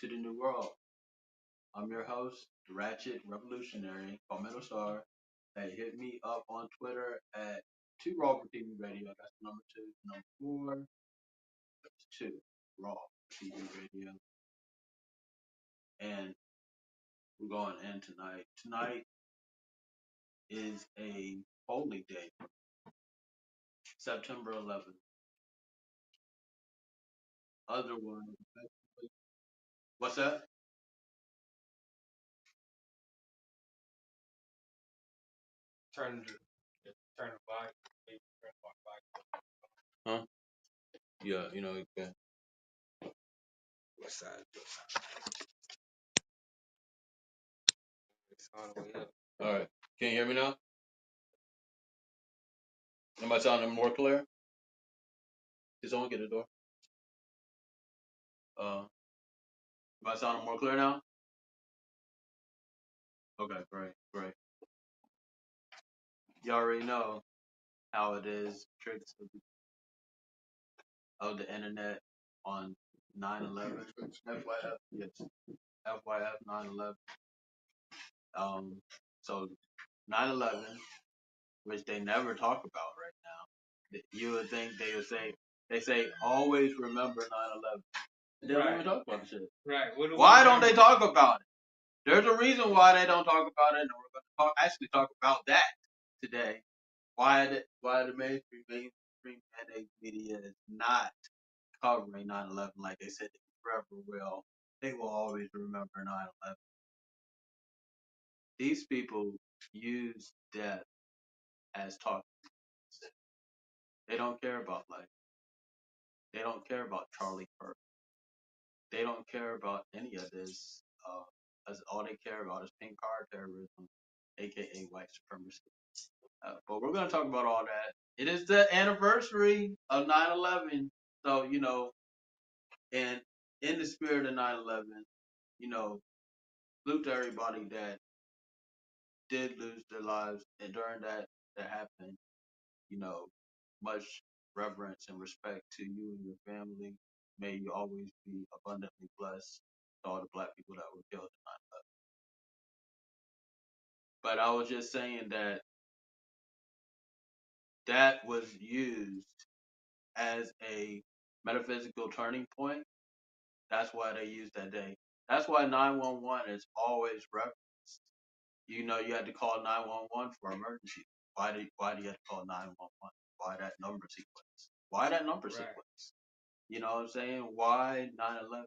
to the new world. I'm your host, the Ratchet Revolutionary, Palmetto Star. Hey, hit me up on Twitter at 2 Raw TV Radio. That's the number 2. Number 4, that's 2 Raw TV Radio. And we're going in tonight. Tonight is a holy day, September 11th. Otherwise, what's that? Turn the volume. Huh? Yeah, okay. What side? It's all the way up. All right. Can you hear me now? Am I sounding more clear? Did someone get a door? Am I sounding more clear now? Okay, great, great. You already know how it is. Tricks of the internet on 9/11. FYF, yes. FYF 9/11. So 9/11, which they never talk about right now. You would think they say always remember 9/11. They don't even talk about the shit. Right. Why don't they talk about it? There's a reason why they don't talk about it, and we're going to actually talk about that today. Why the mainstream and media is not covering 9/11 like they said they forever will. They will always remember 9/11. These people use death as talking points. They don't care about life. They don't care about Charlie Kirk. They don't care about any of this. As all they care about is pink card terrorism, aka white supremacy. But we're going to talk about all that. It is the anniversary of 9/11, so and in the spirit of 9/11, salute to everybody that did lose their lives, and during that happened, you know, much reverence and respect to you and your family. May you always be abundantly blessed to all the black people that were killed in 9/11. But I was just saying that was used as a metaphysical turning point. That's why they use that day. That's why 911 is always referenced. You had to call 911 for emergency. Why do you have to call 911? Why that number sequence? Why that number sequence? You know what I'm saying? Why 9/11?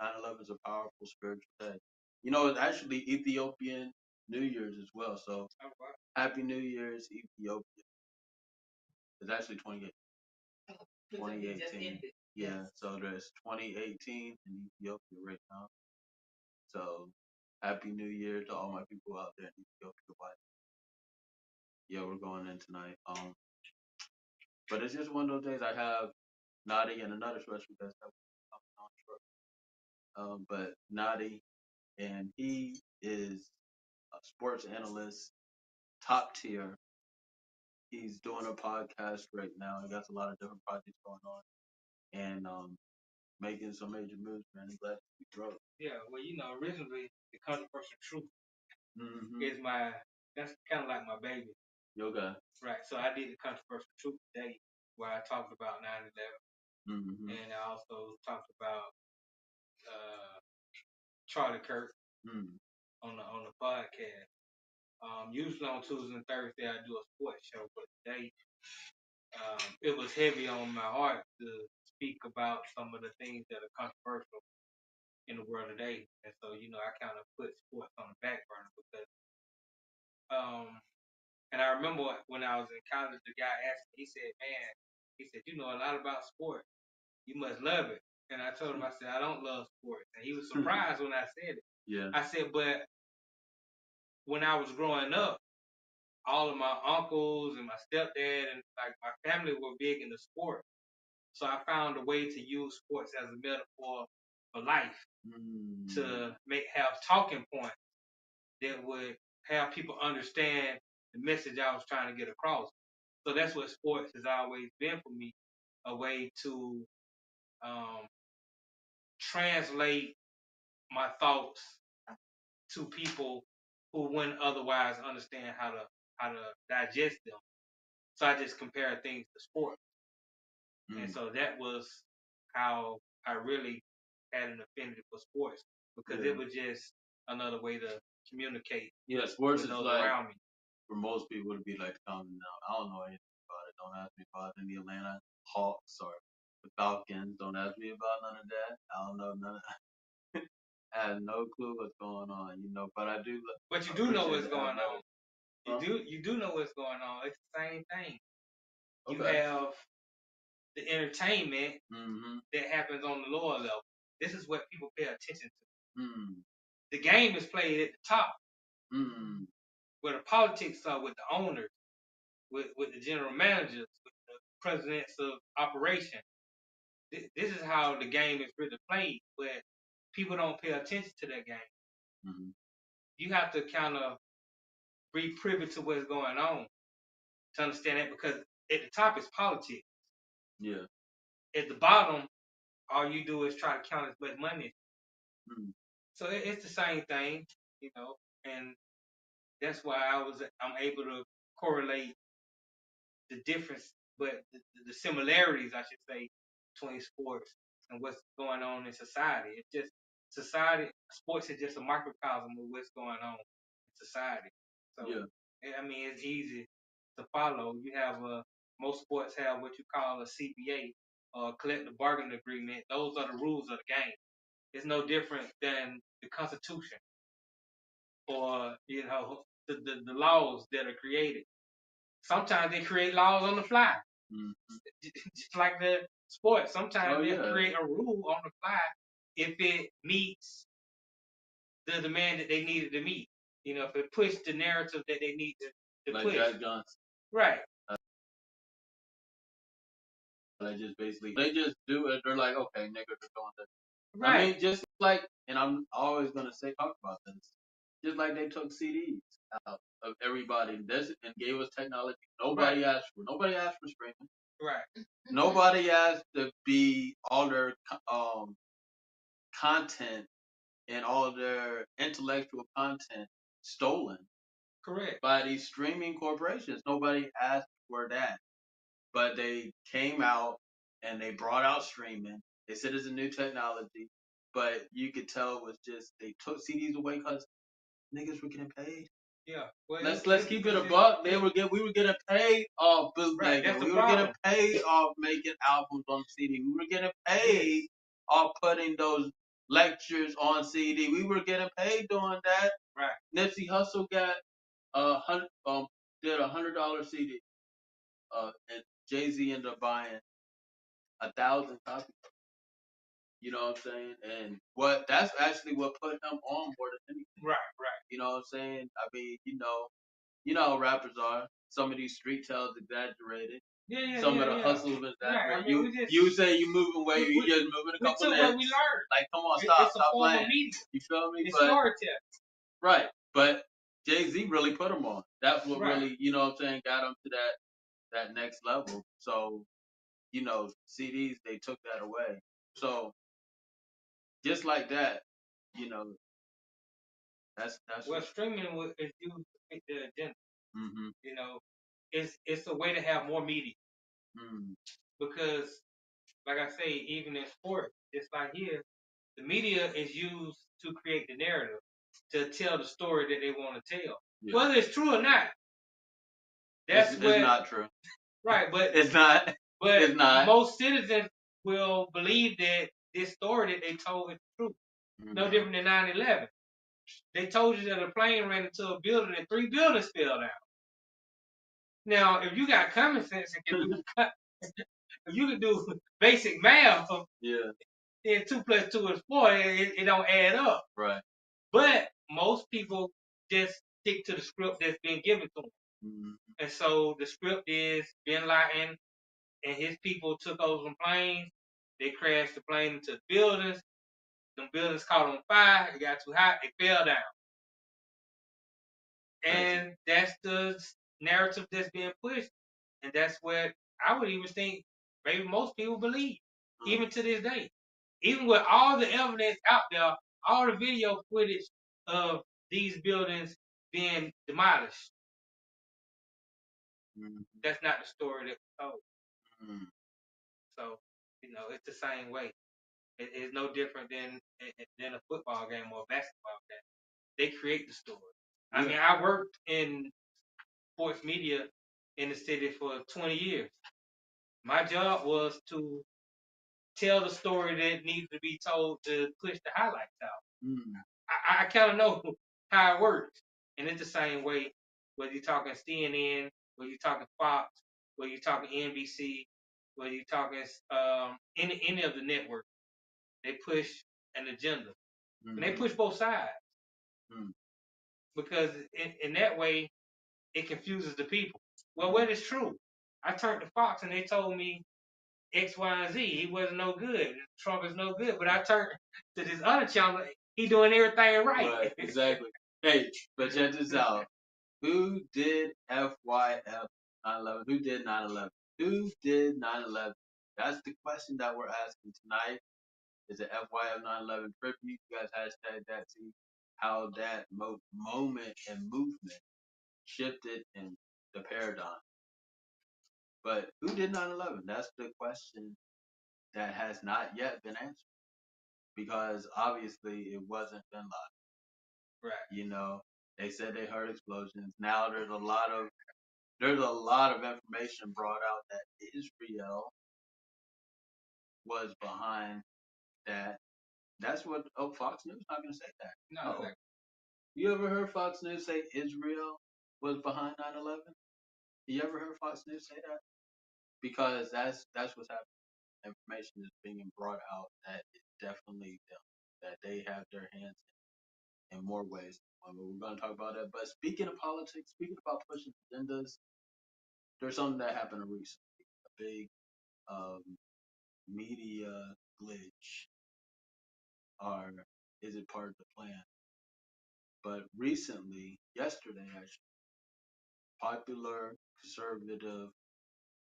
9/11 is a powerful spiritual day. It's actually Ethiopian New Year's as well. So Happy New Year's, Ethiopia. It's actually 2018. Yeah, so there's 2018 in Ethiopia right now. So Happy New Year to all my people out there in Ethiopia. Yeah, we're going in tonight. But it's just one of those days. I have Nadi and another special guest that will come on short. But Nadi, and he is a sports analyst, top tier. He's doing a podcast right now. He got a lot of different projects going on, and making some major moves, man. I'm glad to be broke. Yeah, well, originally the controversial truth is that's kind of like my baby. Yoga. Right. So I did the controversial truth today where I talked about 9/11, and I also talked about Charlie Kirk on the podcast. Usually on Tuesday and Thursday I do a sports show, but today it was heavy on my heart to speak about some of the things that are controversial in the world today, and so I kind of put sports on the back burner because and I remember when I was in college, the guy asked me, he said, "Man, you know a lot about sports. You must love it." And I told him, I said, "I don't love sports," and he was surprised when I said it. Yeah. I said, "But when I was growing up, all of my uncles and my stepdad and like my family were big into sports. So I found a way to use sports as a metaphor for life to have talking points that would have people understand the message I was trying to get across. So that's what sports has always been for me, a way to translate my thoughts to people who wouldn't otherwise understand how to digest them. So I just compare things to sports. And so that was how I really had an affinity for sports, because it was just another way to communicate. Yeah, sports with is those like, around me. for most people to be like common now. I don't know anything about it. Don't ask me about any Atlanta Hawks or the Falcons. Don't ask me about none of that. I don't know none of that. I have no clue what's going on, but I do. But you do know appreciate what's the going on. athletic. You do know what's going on. It's the same thing. You Okay. have the entertainment that happens on the lower level. This is what people pay attention to. The game is played at the top, where the politics are, with the owners, with the general managers, with the presidents of operation. This is how the game is really played, where people don't pay attention to that game. You have to kind of be privy to what's going on to understand that, because at the top is politics. Yeah. At the bottom, all you do is try to count as much money. So it's the same thing, and that's why I'm able to correlate the difference, but the similarities, I should say, between sports and what's going on in society. It's just society. Sports is just a microcosm of what's going on in society. So I mean, it's easy to follow. You have most sports have what you call a CBA, or collective bargaining agreement. Those are the rules of the game. It's no different than the Constitution, or the laws that are created. Sometimes they create laws on the fly, just like the sport. Sometimes they create a rule on the fly if it meets the demand that they needed to meet. If it pushed the narrative that they need to like push. Jack Johnson. Right. They just do it. They're like, okay, niggas are doing this. Right. I mean, just like, and I'm always gonna talk about this. Just like they took CDs out of everybody and gave us technology nobody asked for. Nobody asked for streaming. Right. Nobody asked to be all their content and all their intellectual content stolen. Correct. By these streaming corporations. Nobody asked for that. But they came out and they brought out streaming. They said it's a new technology, but you could tell it was just they took CDs away because niggas were getting paid. Yeah. Well, let's keep it a buck. We were getting paid off bootlegging. Right, we were getting paid off making albums on CD. We were getting paid off putting those lectures on CD. We were getting paid doing that. Right. Nipsey Hussle got did $100 CD. And Jay-Z ended up buying 1,000 copies. You know what I'm saying? And that's actually what put him on more than anything. Right. You know what I'm saying? I mean, you know how rappers are. Some of these street tales exaggerated. Some of the hustles exaggerated. Right. I mean, you say you moving weight, you just moving a couple of. What we learned. Like, come on, stop playing. You feel me? It's storytelling. Right, but Jay-Z really put him on. That's what really, you know what I'm saying, got him to that next level. So, CDs, they took that away. So, just like that, that's well, streaming is used to fit the agenda. It's a way to have more media. Because, like I say, even in sports, just like here, the media is used to create the narrative, to tell the story that they want to tell. Yeah. Whether it's true or not. It's not true. Right, but it's not. But it's not. Most citizens will believe that this story that they told is true. No different than 9/11. They told you that a plane ran into a building and 3 buildings fell down. Now, if you got common sense and if you can do basic math, then 2 + 2 is 4. It don't add up. Right. But most people just stick to the script that's been given to them. And so the script is Bin Laden and his people took over some planes. They crashed the plane into buildings. The buildings caught on fire. It got too hot. They fell down. And that's the narrative that's being pushed. And that's what I would even think maybe most people believe, even to this day. Even with all the evidence out there all the video footage of these buildings being demolished. That's not the story that was told. So, it's the same way. It's no different than a football game or a basketball game. They create the story. Yeah. I mean, I worked in sports media in the city for 20 years. My job was to tell the story that needed to be told to push the highlights out. I kind of know how it works. And it's the same way whether you're talking CNN, whether you're talking Fox, whether you're talking NBC, whether you're talking any of the networks. They push an agenda. And they push both sides. Because in that way, it confuses the people. Well, what is true? I turned to Fox and they told me X, Y, and Z. He wasn't no good. Trump is no good. But I turned to this other channel. He doing everything right. Right, exactly. Hey, but check this out. Who did FYF 9/11? Who did 9/11? Who did 9/11? That's the question that we're asking tonight. Is it FYF 9/11 tribute? You guys hashtag that. See how that moment and movement shifted in the paradigm. But who did 9/11? That's the question that has not yet been answered. Because obviously it wasn't Bin Laden. Right. They said they heard explosions. Now there's a lot of information brought out that Israel was behind that. That's what Fox News not gonna say that. No. Exactly. You ever heard Fox News say Israel was behind 9/11? You ever heard Fox News say that? Because that's what's happening. Information is being brought out that it's definitely them, that they have their hands in more ways. We're going to talk about that. But speaking of politics, speaking about pushing agendas, there's something that happened recently. A big media glitch. Or is it part of the plan? But recently, yesterday actually, popular conservative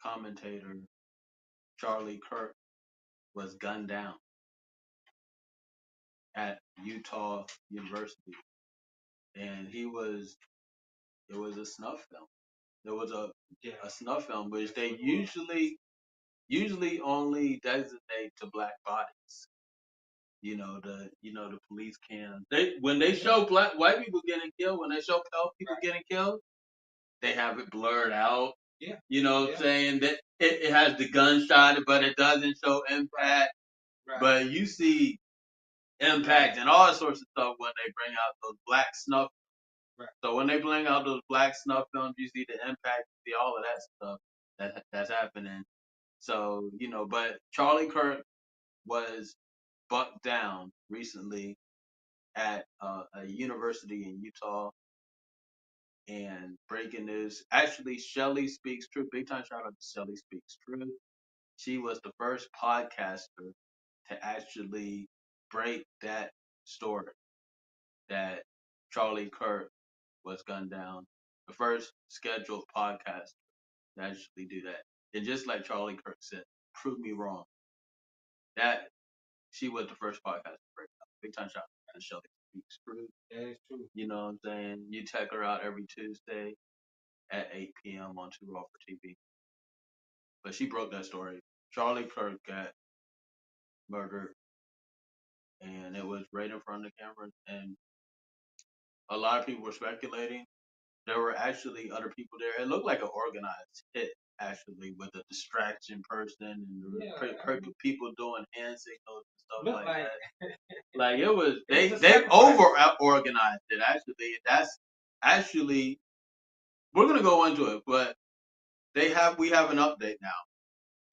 commentator Charlie Kirk was gunned down at Utah University. And it was a snuff film. There was a snuff film, which they usually only designate to black bodies. The police cams. When they show white people getting killed, when they show pale people getting killed, they have it blurred out. Yeah. What I'm saying? That it has the gunshot, but it doesn't show impact. Right. But you see impact and all sorts of stuff when they bring out those black snuff. Right. So when they bring out those black snuff films, you see the impact, you see all of that stuff that's happening. So, but Charlie Kirk was bucked down recently at a university in Utah. And breaking news, actually, Shelly Speaks Truth. Big time shout out to Shelly Speaks Truth. She was the first podcaster to actually break that story that Charlie Kirk was gunned down. The first scheduled podcaster to actually do that. And just like Charlie Kirk said, prove me wrong. That she was the first podcaster to break it up. Big time shout out to Shelly Speaks Truth. That is true. You know what I'm saying? You check her out every Tuesday at 8 p.m. on 2 Raw for TV. But she broke that story. Charlie Kirk got murdered, and it was right in front of the cameras. And a lot of people were speculating. There were actually other people there. It looked like an organized hit, actually, with a distraction person and people doing hand signals and stuff like that. Like it was, they over organized it. Actually, that's actually, we're gonna go into it, but we have an update now.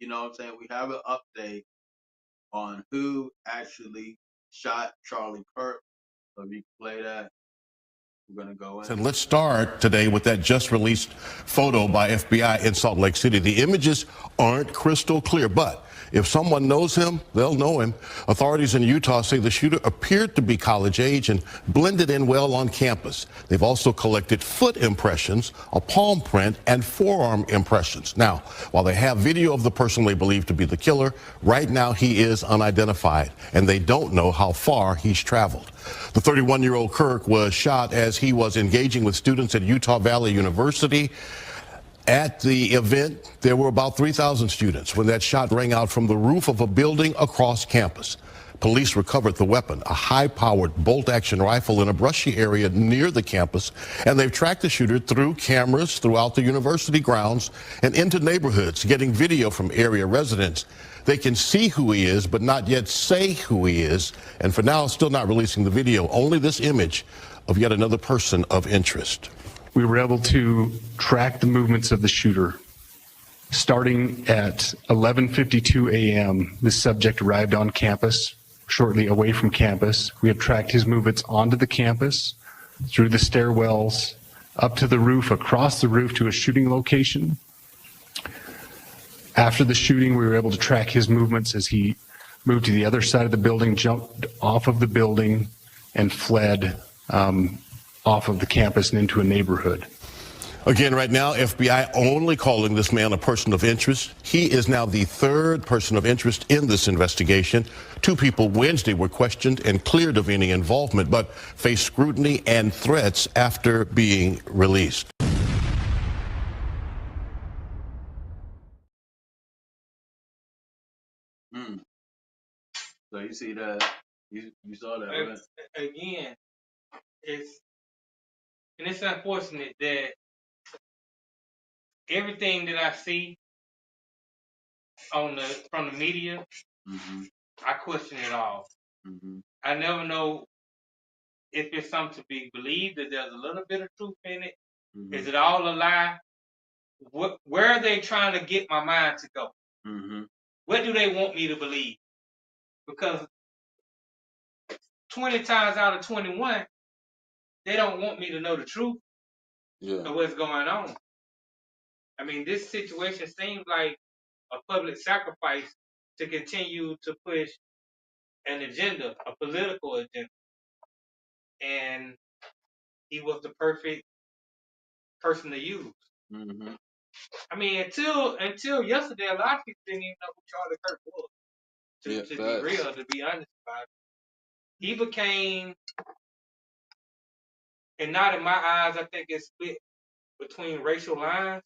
You know what I'm saying? We have an update on who actually shot Charlie Kirk. So if you can play that, we're going to go in. And let's start today with that just released photo by FBI in Salt Lake City. The images aren't crystal clear, but If someone knows him, they'll know him. Authorities in Utah say the shooter appeared to be college age and blended in well on campus. They've also collected foot impressions, a palm print, and forearm impressions. Now, while they have video of the person they believe to be the killer, right now he is unidentified, and they don't know how far he's traveled. The 31-year-old Kirk was shot as he was engaging with students at Utah Valley University. At the event, there were about 3,000 students when that shot rang out from the roof of a building across campus. Police recovered the weapon, a high-powered bolt-action rifle, in a brushy area near the campus, and they've tracked the shooter through cameras throughout the university grounds and into neighborhoods, getting video from area residents. They can see who he is, but not yet say who he is, and for now, still not releasing the video, only this image of yet another person of interest. We were able to track the movements of the shooter. Starting at 11:52 a.m., this subject arrived on campus, shortly away from campus. We have tracked his movements onto the campus, through the stairwells, up to the roof, across the roof to a shooting location. After the shooting, we were able to track his movements as he moved to the other side of the building, jumped off of the building, and fled off of the campus and into a neighborhood. Again, right now, FBI only calling this man a person of interest. He is now the third person of interest in this investigation. Two people Wednesday were questioned and cleared of any involvement, but face scrutiny and threats after being released. So you see that, you saw that, right? Again, it's unfortunate that everything that I see from the media, I question it all. I never know if it's something to be believed, that there's a little bit of truth in it. Is it all a lie? Where are they trying to get my mind to go? What do they want me to believe? Because 20 times out of 21, they don't want me to know the truth of what's going on. I mean, this situation seems like a public sacrifice to continue to push an agenda, a political agenda. And he was the perfect person to use. I mean, until yesterday, a lot of people didn't even know who Charlie Kirk was. To be real, to be honest about it, he became, and not in my eyes, I think it's split between racial lines.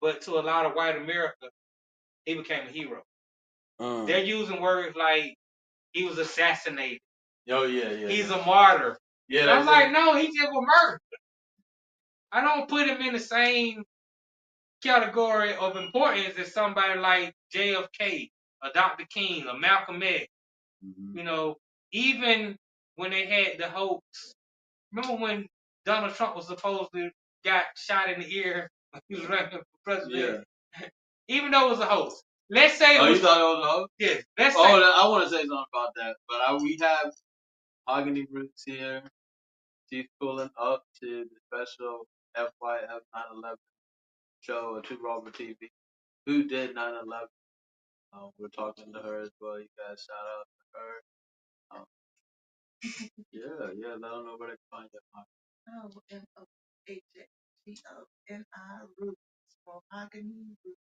But to a lot of white America, he became a hero. They're using words like he was assassinated. Oh yeah. He's a martyr. Yeah, and I'm like, no, he just was murdered. I don't put him in the same category of importance as somebody like JFK, or Dr. King, or Malcolm X. You know, even when they had the hoax. Remember when Donald Trump was supposedly got shot in the ear when he was running for president? Yeah. Even though it was a hoax. Let's say you thought it was a hoax? Yes. Let's say. I want to say something about that, but we have Agony Roots here. She's pulling up to the special FYF 9/11 show at Two Robert TV. Who did 9/11? We're talking to her as well. You guys shout out to her. Let them know where they can find you. Roots, Mahogany Roots.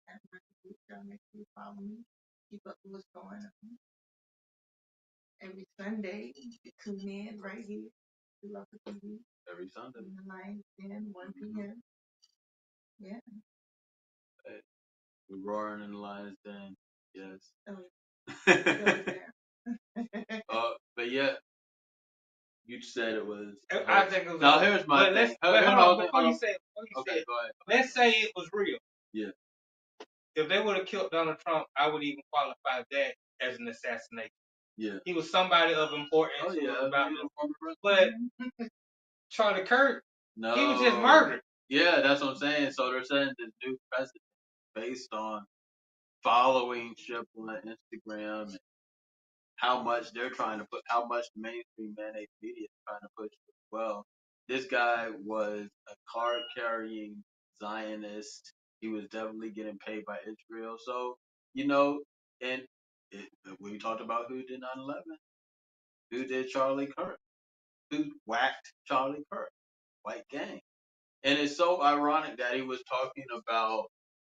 That's my YouTube. Make sure you follow me. Keep up with what's going on. Every Sunday, you can tune in right here. We love the TV. Every Sunday. 9, 10, 1 p.m. Yeah. Hey, we're roaring in the lion's den. Yes. But yeah, you said it was. I think it was. Now here's my thing. Before you say it, go ahead. Let's say it was real. Yeah. If they would have killed Donald Trump, I would even qualify that as an assassination. Yeah. He was somebody of importance. Oh yeah. But Charlie Kirk, no, he was just murdered. Yeah, that's what I'm saying. So they're saying this new president based on following Ship on Instagram and how much they're trying to put, how much the mainstream mayonnaise media is trying to push as well. This guy was a card carrying Zionist. He was definitely getting paid by Israel. So You know, and we talked about who did 9/11, who did Charlie Kirk, who whacked Charlie Kirk, white gang. And it's so ironic that he was talking about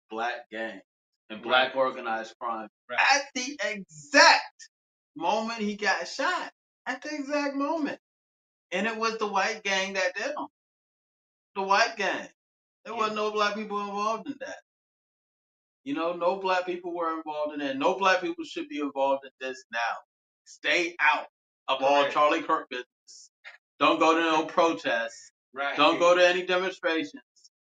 black gangs and black organized crime at the exact moment he got shot. At the exact moment. And it was the white gang that did him. The white gang. There wasn't no black people involved in that. You know, no black people were involved in that. No black people should be involved in this now. Stay out of all Charlie Kirk business. Don't go to no protests. Don't go to any demonstrations.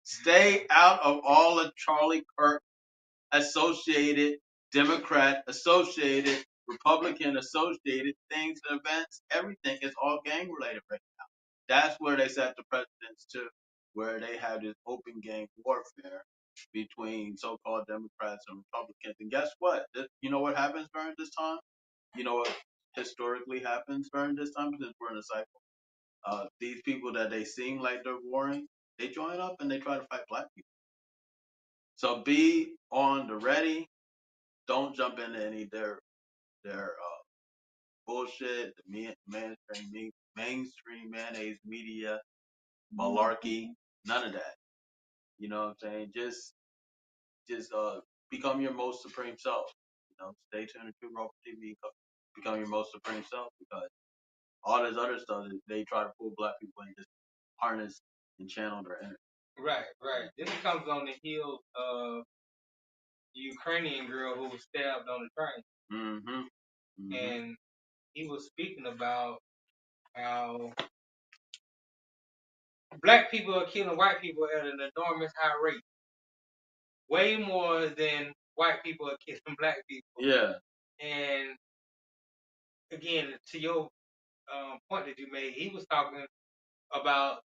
Stay out of all of Charlie Kirk associated, Democrat associated, Republican associated things, events, everything is all gang related right now. That's where they set the precedence to, where they have this open gang warfare between so-called Democrats and Republicans. And guess what? You know what happens during this time? You know what historically happens during this time, since we're in a cycle? These people that they seem like they're warring, they join up and they try to fight black people. So be on the ready. Don't jump into any of their bullshit, the mainstream mayonnaise media malarkey. None of that. You know what I'm saying? Just become your most supreme self. You know, stay tuned to Raw TV. Become your most supreme self, because all this other stuff they try to pull black people and just harness and channel their energy. Right. This comes on the heels of the Ukrainian girl who was stabbed on the train. And he was speaking about how black people are killing white people at an enormous high rate. Way more than white people are killing black people. Yeah. And again, to your point that you made, he was talking about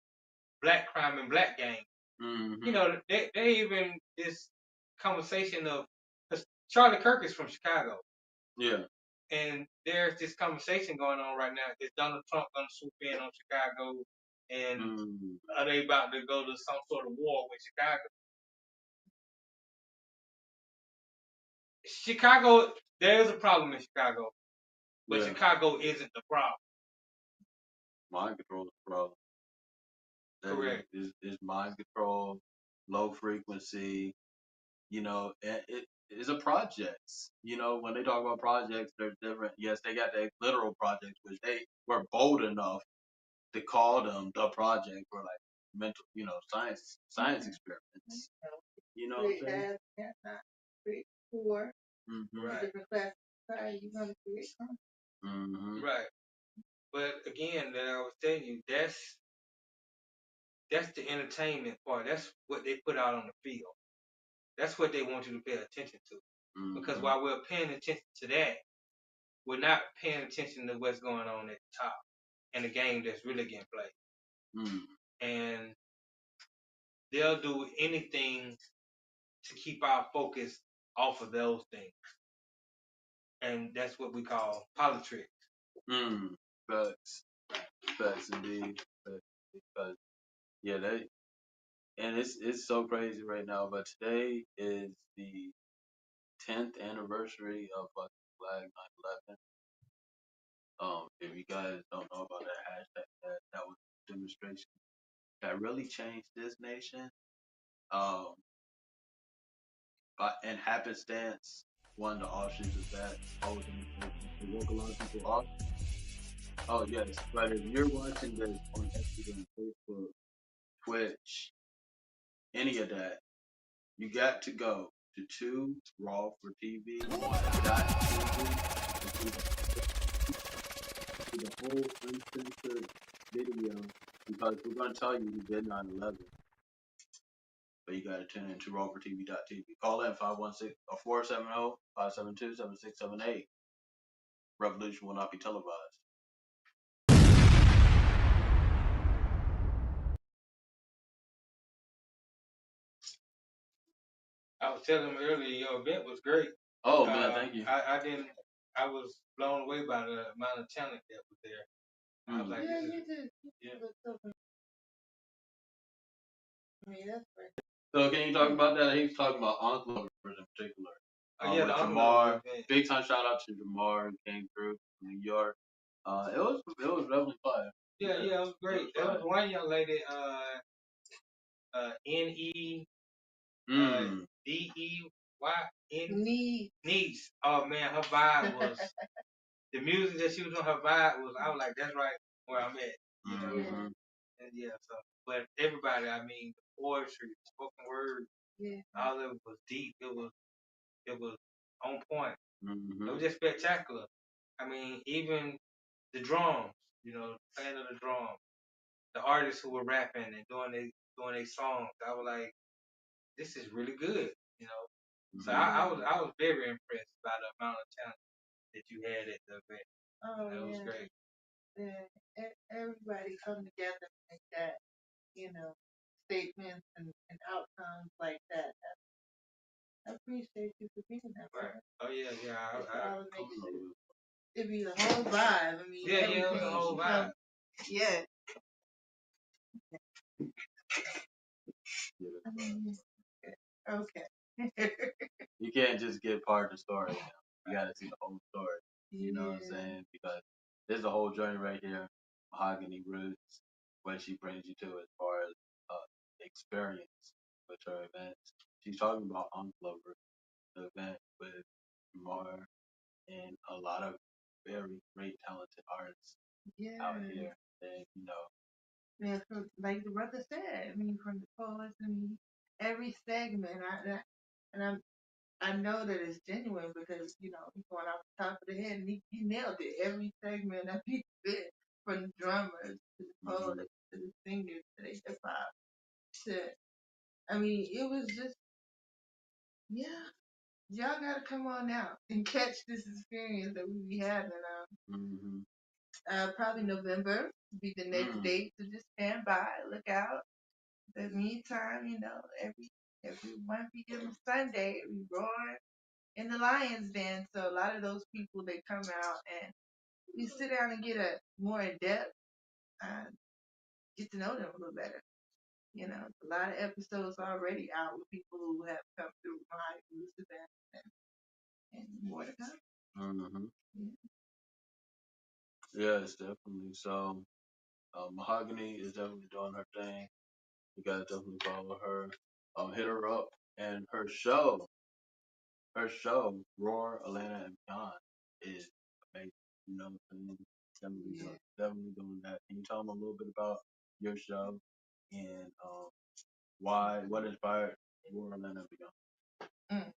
black crime and black gangs. You know, they even this conversation of, because Charlie Kirk is from Chicago. Yeah. And there's this conversation going on right now. Is Donald Trump going to swoop in on Chicago? And are they about to go to some sort of war with Chicago? Chicago, there's a problem in Chicago, but Chicago isn't the problem. Mind control is the problem. Correct. Is mind control, low frequency. You know, it is a projects. You know, when they talk about projects, they're different. Yes, they got their literal projects, which they were bold enough to call them the project for like mental, you know, science experiments. You know what I'm saying? Right. But again, that I was telling you, that's the entertainment part. That's what they put out on the field. That's what they want you to pay attention to. Because while we're paying attention to that, we're not paying attention to what's going on at the top and the game that's really getting played. And they'll do anything to keep our focus off of those things. And that's what we call politics. Facts indeed. Because and it's so crazy right now. But today is the 10th anniversary of Flag 9/11. If you guys don't know about that hashtag, that was a demonstration that really changed this nation. And happenstance, one of the offshoots of that whole demonstration to woke a lot of people up. Oh yes, but if you're watching this on Instagram, Facebook, Twitch, any of that, you got to go to 2 Raw for TV the whole uncensored video, because we're going to tell you who did 9/11. But you got to tune in to rawfortv.tv. Call in 516 or 470 572 7678. Revolution will not be televised. I was telling him earlier, your event was great. Oh man, thank you. I was blown away by the amount of talent that was there. I was like, So can you talk about that? He was talking about ensembles in particular. Yeah, with the Uncle Lover Jamar. event. Big time shout out to Jamar who came through from New York. It was really fun. Yeah, it was great. There was one young lady, N-E, Mm. D-E-Y, Niece. Oh man, her vibe was, the music that she was on, her vibe was, I was like, that's right where I'm at, you know. Mm-hmm. And yeah, so, but everybody, I mean, the poetry, the spoken word, all of it was deep. It was on point. Mm-hmm. It was just spectacular. I mean, even the drums, playing of the drums, the artists who were rapping and doing their songs, I was like, this is really good, you know. So I was very impressed by the amount of talent that you had at the event. Oh, it was great. Yeah, everybody come together like that, statements and outcomes like that. I appreciate you for being there. Right. Oh yeah. It be the whole vibe. I mean, yeah, it was the whole vibe. Yeah. Okay. You can't just get part of the story. You got to see the whole story. You know what I'm saying? Because there's a whole journey right here. Mahogany Roots, what she brings you to as far as experience with her events. She's talking about Unclover, the event with Mar and a lot of very great talented artists out here. And yeah, so like the brother said, I mean, from the poets, I mean, every segment, I know that it's genuine because he's going off the top of the head and he nailed it. Every segment that he did, from the drummers to the poets to the singers to the hip hop to, I mean, it was just, yeah, y'all gotta come on out and catch this experience that we be having. Probably November will be the next date, so just stand by, look out. In the meantime, every 1 p.m. Sunday, we roar in the Lions Den. So a lot of those people, they come out and we sit down and get a more in depth, get to know them a little better. A lot of episodes already out with people who have come through my Blues event and more to come. Mm-hmm. Yes, definitely. So, Mahogany is definitely doing her thing. You gotta definitely follow her. Hit her up and her show, Roar, Atlanta, and Beyond is amazing. You know what I'm saying? Definitely doing that. Can you tell them a little bit about your show and what inspired Roar, Atlanta, and Beyond?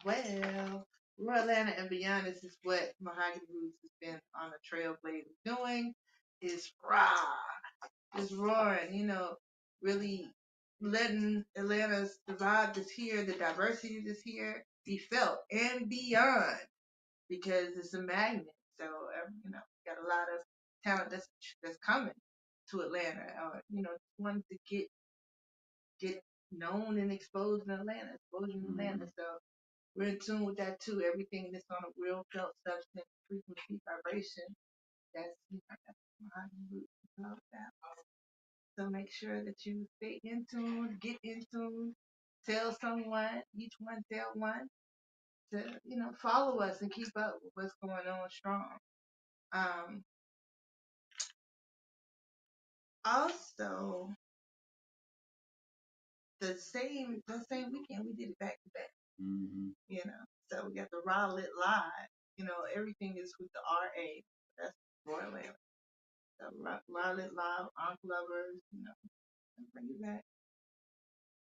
Well, Roar Atlanta and Beyond is what Mahogany Roots has been on a trailblazer doing. Is raw. Is roaring, really letting Atlanta's the vibe that's here, the diversity that's here, be felt and beyond because it's a magnet. So, got a lot of talent that's coming to Atlanta, or wanting to get known and exposed in Atlanta, exposure in Atlanta. So we're in tune with that too. Everything that's on a real felt substance, frequency, vibration. That's Mahogany Roots is all about. So make sure that you stay in tune, get in tune, tell someone, each one tell one to, follow us and keep up with what's going on strong. Also, the same weekend we did it back to back. So we got the Raw Lit Live. Everything is with the RA. That's Royal Atlanta. So Raw Lit Live, Uncle Lovers, bring it back.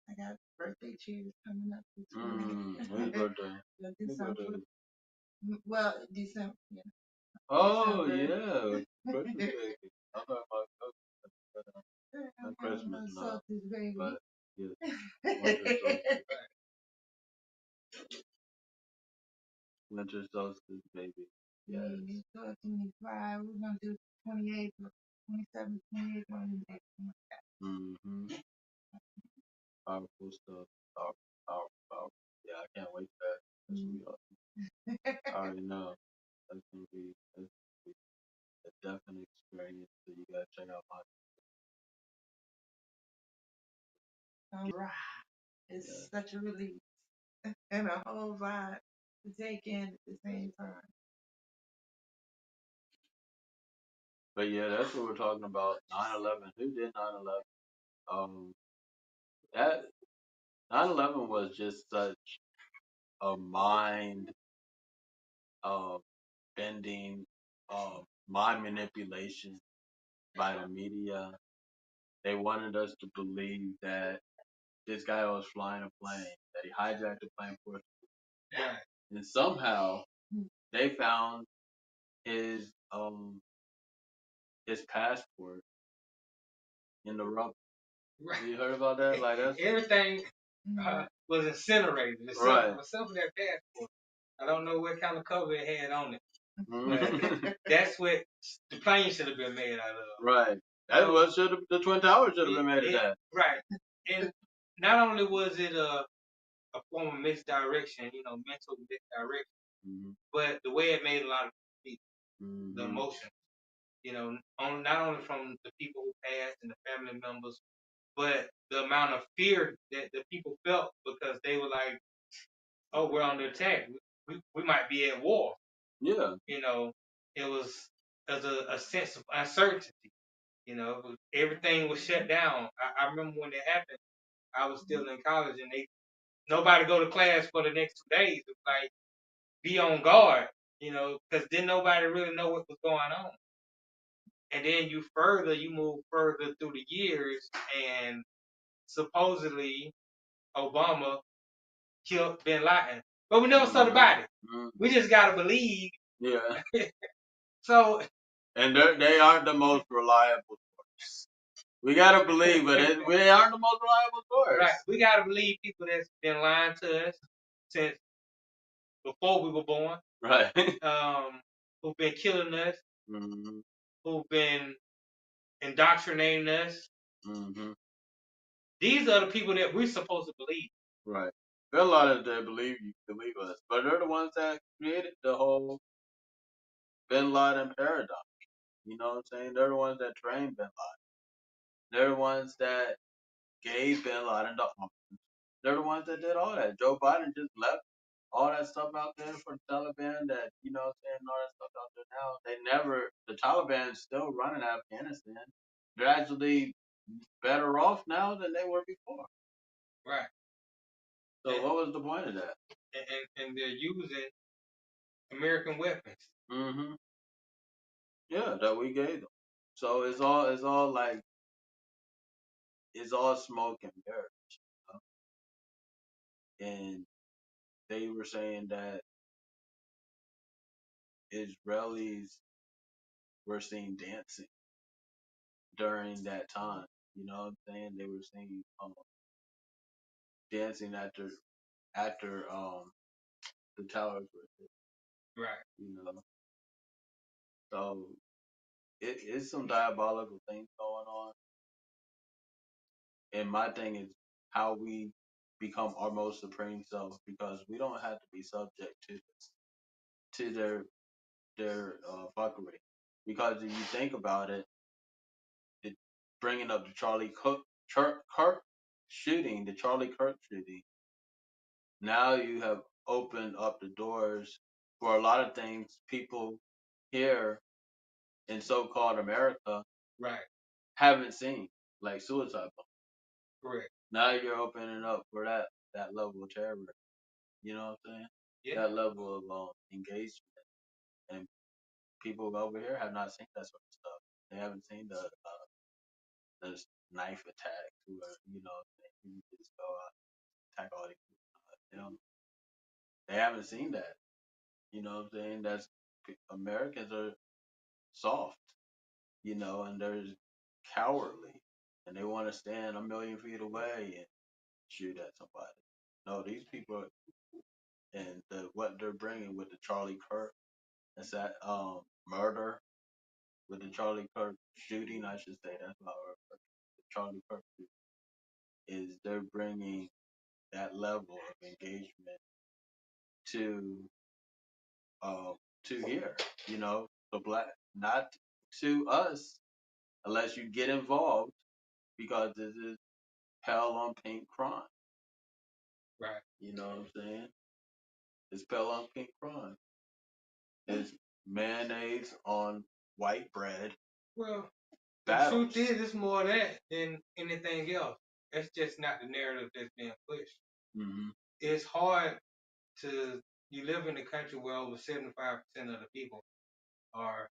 I got birthday cheers coming up this week. When's birthday? December. Well, December. Oh, December. yeah. Christmas baby. I'm talking about not Christmas, no. Solstice baby. But, yeah. Winter solstice, baby. Yes. 25. We're going to do 28, 27, 28, 28. Mm-hmm. Powerful stuff. Powerful. Yeah, I can't wait for that. That's gonna be awesome. I already know. That's gonna be a definite experience. So you gotta check out my. It's such a relief. and a whole vibe to take in at the same time. But yeah, that's what we're talking about. 9/11. Who did 9/11? That 9/11 was just such a mind uh, bending, mind manipulation by the media. They wanted us to believe that this guy was flying a plane, that he hijacked a plane for us, Right. and somehow they found his his passport in the rubble. Right. You heard about that? Like that's Everything Mhm. was incinerated right. except for that passport. I don't know what kind of cover it had on it, but Mhm. that's what the plane should have been made out of. Right. That's So what should have. The Twin Towers should have been made of it that. right, and not only was it a form of misdirection, mental misdirection, but the way it made a lot of people, the Mm-hmm. emotion, not only from the people who passed and the family members, but the amount of fear that the people felt because they were like, "Oh, we're under attack. We might be at war." Yeah. It was as a sense of uncertainty. Everything was shut down. I remember when it happened. I was still in college, and nobody go to class for the next 2 days. It was like be on guard, because then nobody really know what was going on. And then you move further through the years, and supposedly Obama killed Bin Laden, but we never saw the body. Mm-hmm. We just gotta believe. Yeah. So And they aren't the most reliable source. We gotta believe, but we aren't the most reliable source. right, we gotta believe people that's been lying to us since before we were born. Right. Who've been killing us, Mm-hmm. who've been indoctrinating us. Mm-hmm. These are the people that we're supposed to believe. Right. There are a lot of that believe us, but they're the ones that created the whole Bin Laden paradigm. You know what I'm saying? They're the ones that trained Bin Laden. They're the ones that gave Bin Laden the arms. They're the ones that did all that. Joe Biden just left all that stuff out there for the Taliban that, you know what I'm saying, all that stuff out there now. The Taliban is still running Afghanistan. They're actually better off now than they were before. Right. So what was the point of that? And they're using American weapons. Mm-hmm. Yeah, that we gave them. So it's all like, it's all smoke and mirrors. And they were saying that Israelis were seen dancing during that time. You know what I'm saying? They were seen dancing after the towers were hit. Right. So it's some diabolical things going on. And my thing is how we become our most supreme self, because we don't have to be subject to their fuckery. Because if you think about it, bringing up the Kirk shooting, the Charlie Kirk shooting, now you have opened up the doors for a lot of things people here in so-called America Right. haven't seen, like suicide bombing. Correct. Now you're opening up for that level of terrorism. You know what I'm saying? Yeah. That level of engagement, and people over here have not seen that sort of stuff. They haven't seen the knife attack, where you just go out and attack all these people. They haven't seen that. You know what I'm saying? That's Americans are soft, and they're cowardly, and they want to stand a million feet away and shoot at somebody. No, these people and what they're bringing with the Charlie Kirk, that's that murder with the Charlie Kirk shooting, I should say. That's how the Charlie Kirk shooting is. They're bringing that level of engagement to here, the black, not to us unless you get involved, because this is hell on pink crime. Right. You know what I'm saying? It's spelled on pink crime. It's mayonnaise on white bread. Well, the Battles. truth is, it's more of that than anything else. That's just not the narrative that's being pushed. Mm-hmm. It's hard to you live in a country where over 75% of the people are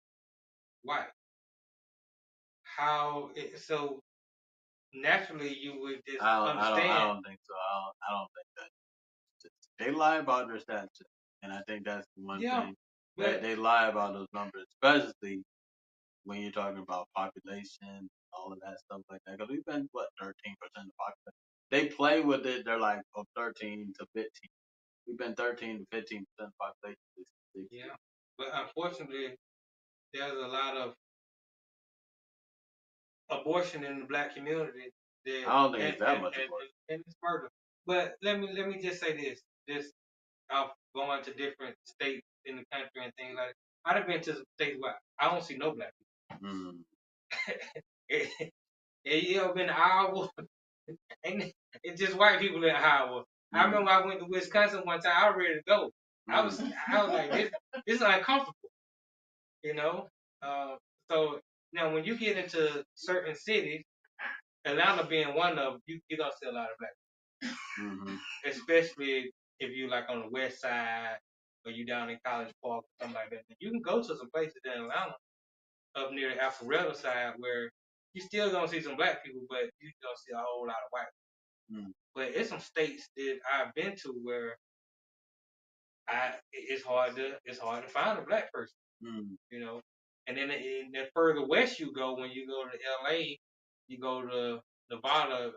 white. So naturally you would just I understand. don't think so. I don't think that. They lie about their stats, and I think that's the one Yeah, thing that but they lie about those numbers, especially when you're talking about population, all of that stuff like that. Because we've been 13% of the population. They play with it. They're like 13 to 15. We've been 13 to 15% of the population. yeah, but unfortunately, there's a lot of abortion in the black community that I don't think it's that much and, abortion. and it's murder. But let me just say this: just of going to different states in the country and things like that. I've been to some states where I don't see no black people. Mm. And you ever been to Iowa? And it's just white people in Iowa. I Mm. remember I went to Wisconsin one time. I was ready to go. I was like, this is uncomfortable, you know. Uh, so now when you get into certain cities, Atlanta being one of them, you don't see a lot of black people, Mm-hmm. especially if you like on the west side or you down in College Park or something like that. You can go to some places in Atlanta up near the Alpharetta side where you still gonna see some black people, but you don't see a whole lot of white people. Mm. But it's some states that I've been to where it's hard to find a black person, Mm. you know. And then the further west you go, when you go to LA, you go to Nevada,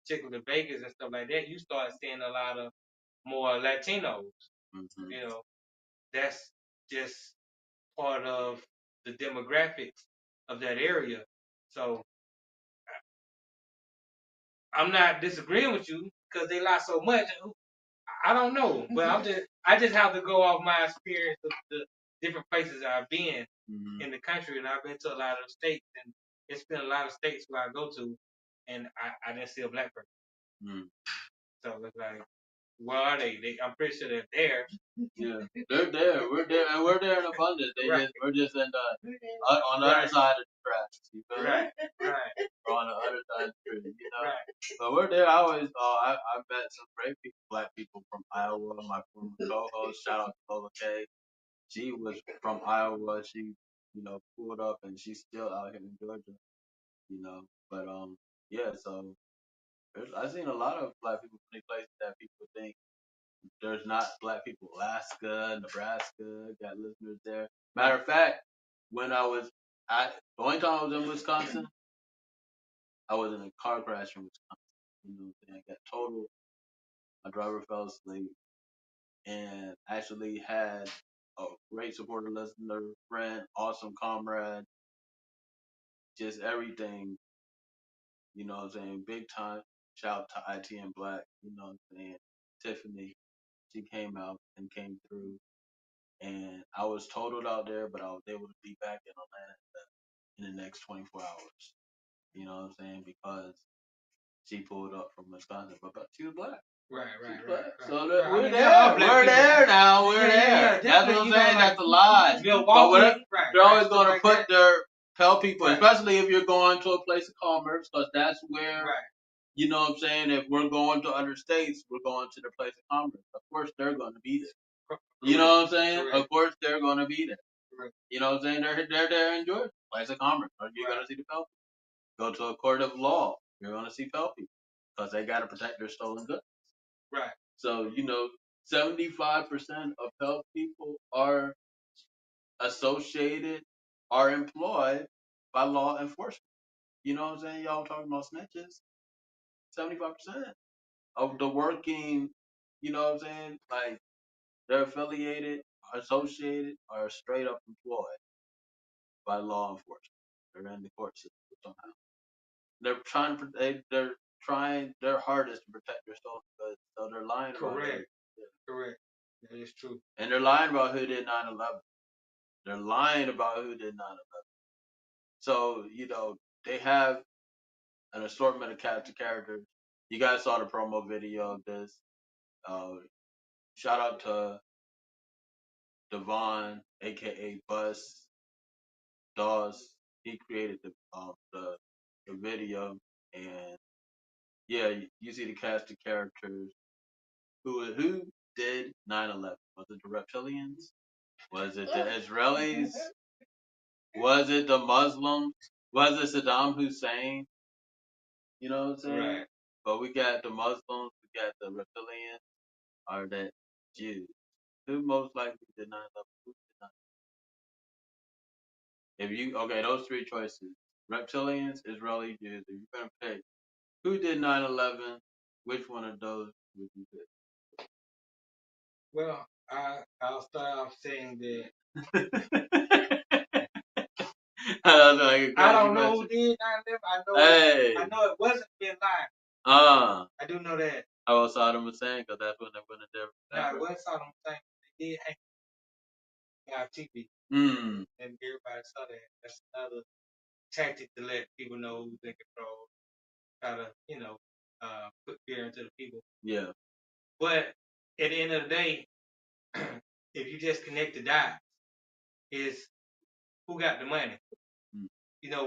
particularly Vegas and stuff like that, you start seeing a lot of more Latinos. Mm-hmm. You know, that's just part of the demographics of that area. So I'm not disagreeing with you because they lie so much. I don't know, but I just have to go off my experience of the different places I've been Mm-hmm. in the country, and I've been to a lot of states, and it's been a lot of states where I go to, and I didn't see a black person. Mm. So it's like, where are they? I'm pretty sure they're there. Yeah, they're there. We're there, and we're there in abundance. Right. We're just in the on the other side of the tracks. You feel me? Right, right, We're on the other side of the street, you know. right. But we're there. I met some great people, black people from Iowa. My former co-host, shout out to Lola K. She was from Iowa. She, pulled up, and she's still out here in Georgia. You know, but yeah. So I've seen a lot of black people from places that people think there's not black people. Alaska, Nebraska, got listeners there. Matter of fact, when the only time I was in Wisconsin, I was in a car crash in Wisconsin. You know what I'm saying? I got totaled. My driver fell asleep, and actually had a great supporter, listener, friend, awesome comrade, just everything. You know what I'm saying? Big time. Shout out to ITN Black. You know what I'm saying? Tiffany, she came out and came through. And I was totaled out there, but I was able to be back in Atlanta in the next 24 hours. You know what I'm saying? Because she pulled up from Wisconsin, but she was black. Right. So We're there. there. We're there now. We're there. That's what I'm saying. That's a lie. Milwaukee, they're always going to like put tell people, right. especially if you're going to a place of commerce, because that's where, right. you know what I'm saying, if we're going to other states, we're going to the place of commerce. Of course, they're going to be there. You know what I'm saying? Correct. Of course, they're going to be there. Correct. You know what I'm saying? They're there in Georgia, place of commerce. Or you're going to see the Pell people. Go to a court of law, you're going to see Pell people, because they got to protect their stolen goods. Right. So, 75% of Pell people are associated, are employed by law enforcement. You know what I'm saying? Y'all talking about snitches. 75% of the working, you know what I'm saying? Like, they're affiliated, associated, or straight up employed by law enforcement. They're in the court system somehow. They're trying their hardest to protect their stolen goods, so they're lying about it. Correct. That is true. And they're lying about who did 9/11. They're lying about who did 9/11. So, they have an assortment of characters. You guys saw the promo video of this. Shout out to Devon, aka Bus Dawes. He created the video, and yeah, you see the cast of characters who did 9/11. Was it the reptilians? Was it the Israelis? Was it the Muslims? Was it Saddam Hussein? You know what I'm saying? Right. But we got the Muslims, we got the reptilians, or the Jews. Who most likely did 9/11? Who did not? If you okay, those three choices: reptilians, Israeli, Jews. If you're gonna pick who did 9/11, which one of those would you pick? Well, I'll start off saying that That was like a I crazy don't know who question. did 9/11. Hey, I know it wasn't Bin Laden. I do know that. I was Saddam Hussein because that's when they went in there. No, it wasn't Saddam Hussein. They did hang on TV, Hmm. and everybody saw that. That's another tactic to let people know who's in control. Try to, put fear into the people. Yeah. But at the end of the day, if you just connect the dots, is who got the money? Mm.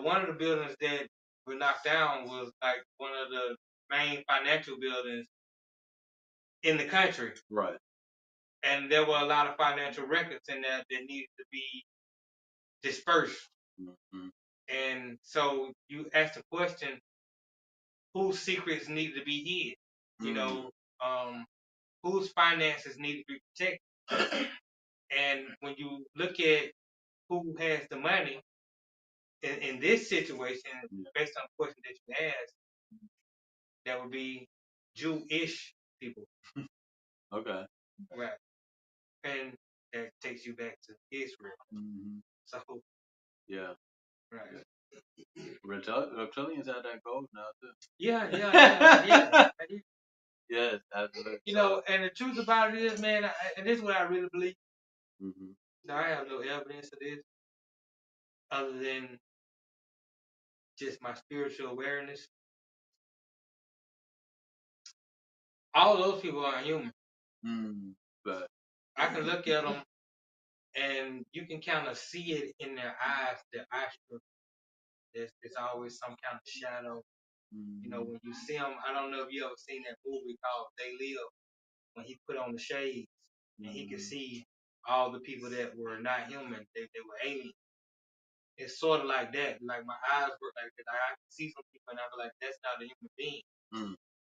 One of the buildings that were knocked down was like one of the main financial buildings in the country. Right. And there were a lot of financial records in there that needed to be dispersed. Mm-hmm. And so you ask the question, whose secrets need to be hid? Whose finances need to be protected? And when you look at who has the money in this situation, based on the question that you asked, that would be Jewish people. Okay. Right. And that takes you back to Israel. Mm-hmm. So, yeah. Right. Yeah. Reptilians had that gold now too. Yeah. Yes, absolutely. And the truth about it is, man, and this is what I really believe. Mm-hmm. Now, I have no evidence of this other than just my spiritual awareness. All those people aren't human. But I can look at them and you can kind of see it in their eyes, their eye structure. There's always some kind of shadow. When you see them, I don't know if you ever seen that movie called They Live, when he put on the shades and he could see all the people that were not human, they were aliens. It's sort of like that. Like my eyes work like that. I can see some people and I'm like, that's not a human being.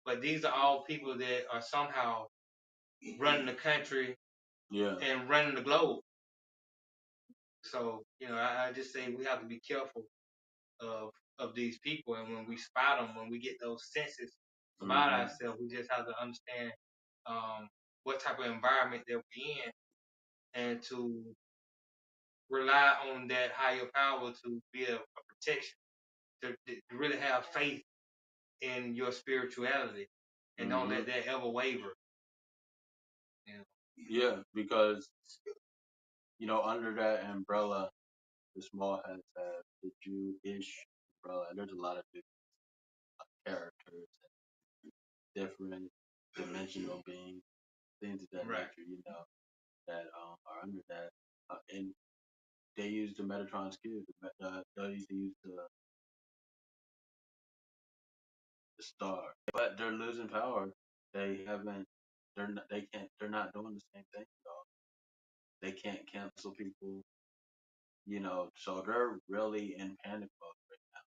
But these are all people that are somehow running the country and running the globe. So, I just say we have to be careful of these people, and when we spot them, when we get those senses about ourselves, we just have to understand what type of environment that we're in, and to rely on that higher power to be a protection, to really have faith in your spirituality, and don't let that ever waver. Yeah, because under that umbrella, the small hats have the Jewish umbrella, and there's a lot of different characters and different dimensional beings, things of that nature, that are under that, and they use the Metatron's cube. They used to use the star, but they're losing power. They haven't. They're not. They can't. They're not doing the same thing, though. They can't cancel people. So they're really in panic mode right now.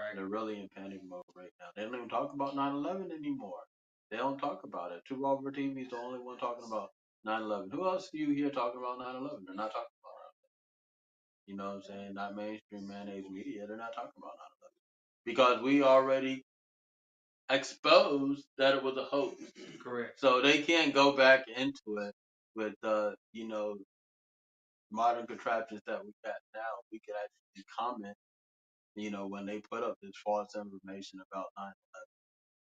Right. They're really in panic mode right now. They don't even talk about 9/11 anymore. They don't talk about it. Two Robert TV is the only one talking about 9/11. Who else do you hear talking about 9/11? They're not talking about it. You know what I'm saying? Not mainstream mayonnaise media. They're not talking about 9/11 because we already exposed that it was a hoax. Correct. So they can't go back into it with modern contraptions that we got now. We could actually comment, when they put up this false information about 9/11.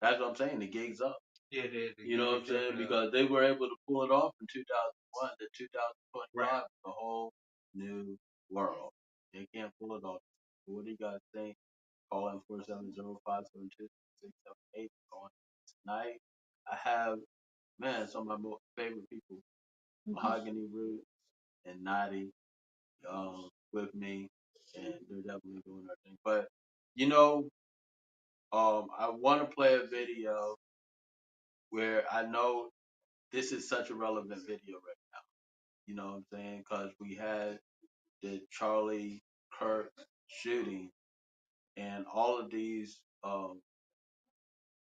That's what I'm saying. The gig's up. Yeah, it is. You know what I'm saying? Because they were able to pull it off in 2001 to 2025, a whole new world. They can't pull it off. What do you guys think? Call in 470-572-678. Going tonight. I have man, some of my favorite people, Mahogany Roots and Naughty, with me, and they're definitely doing their thing. But you know, I want to play a video where I know this is such a relevant video right now. You know what I'm saying? Because we had the Charlie Kirk shooting, and all of these,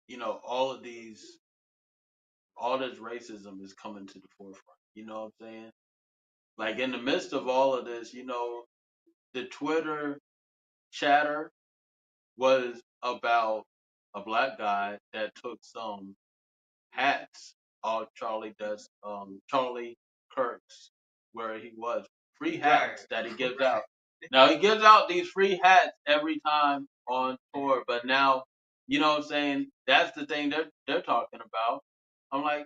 you know, all this racism is coming to the forefront. You know what I'm saying? Like in the midst of all of this, you know, the Twitter chatter was about a black guy that took some hats off Charlie Kirk's where he was. Free hats that he gives out. Now he gives out these free hats every time on tour, but now, you know what I'm saying, that's the thing they're talking about. I'm like,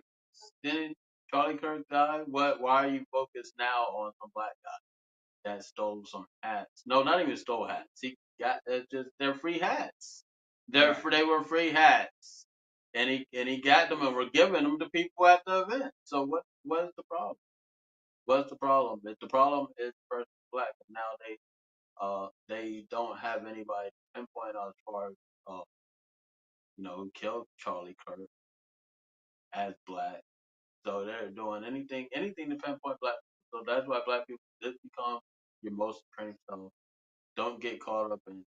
didn't Charlie Kirk die? Why are you focused now on some black guy that stole some hats? No, not even stole hats. He got they're free hats. They were free hats, and he got them and were giving them to people at the event. So what is the problem? What's the problem? The problem is the person black, and now they don't have anybody to pinpoint as far as uh you know, who killed Charlie Kirk as black. So they're doing anything to pinpoint black people. So that's why black people just become your most supreme. So don't get caught up in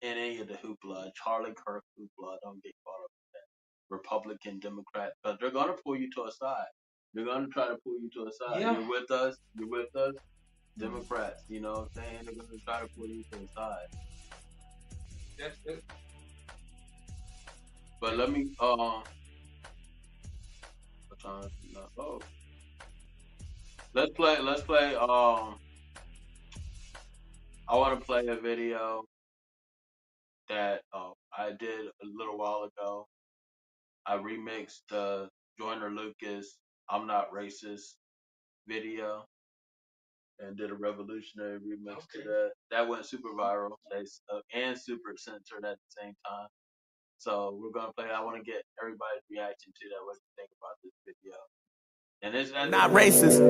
any of the hoopla, Charlie Kirk hoopla. Don't get caught up in that Republican, Democrat, because they're gonna pull you to a side. They're gonna try to pull you to a side. Yeah. You're with us. You're with us. Democrats, you know what I'm saying? They're gonna try to pull you to the side. That's it. But let me oh, let's play I want to play a video that I did a little while ago. I remixed the Joyner Lucas "I'm Not Racist" video and did a revolutionary remix to that. That went super viral and super censored at the same time. So we're gonna play. I want to get everybody's reaction to that. What do you think about this video? And it's not racist,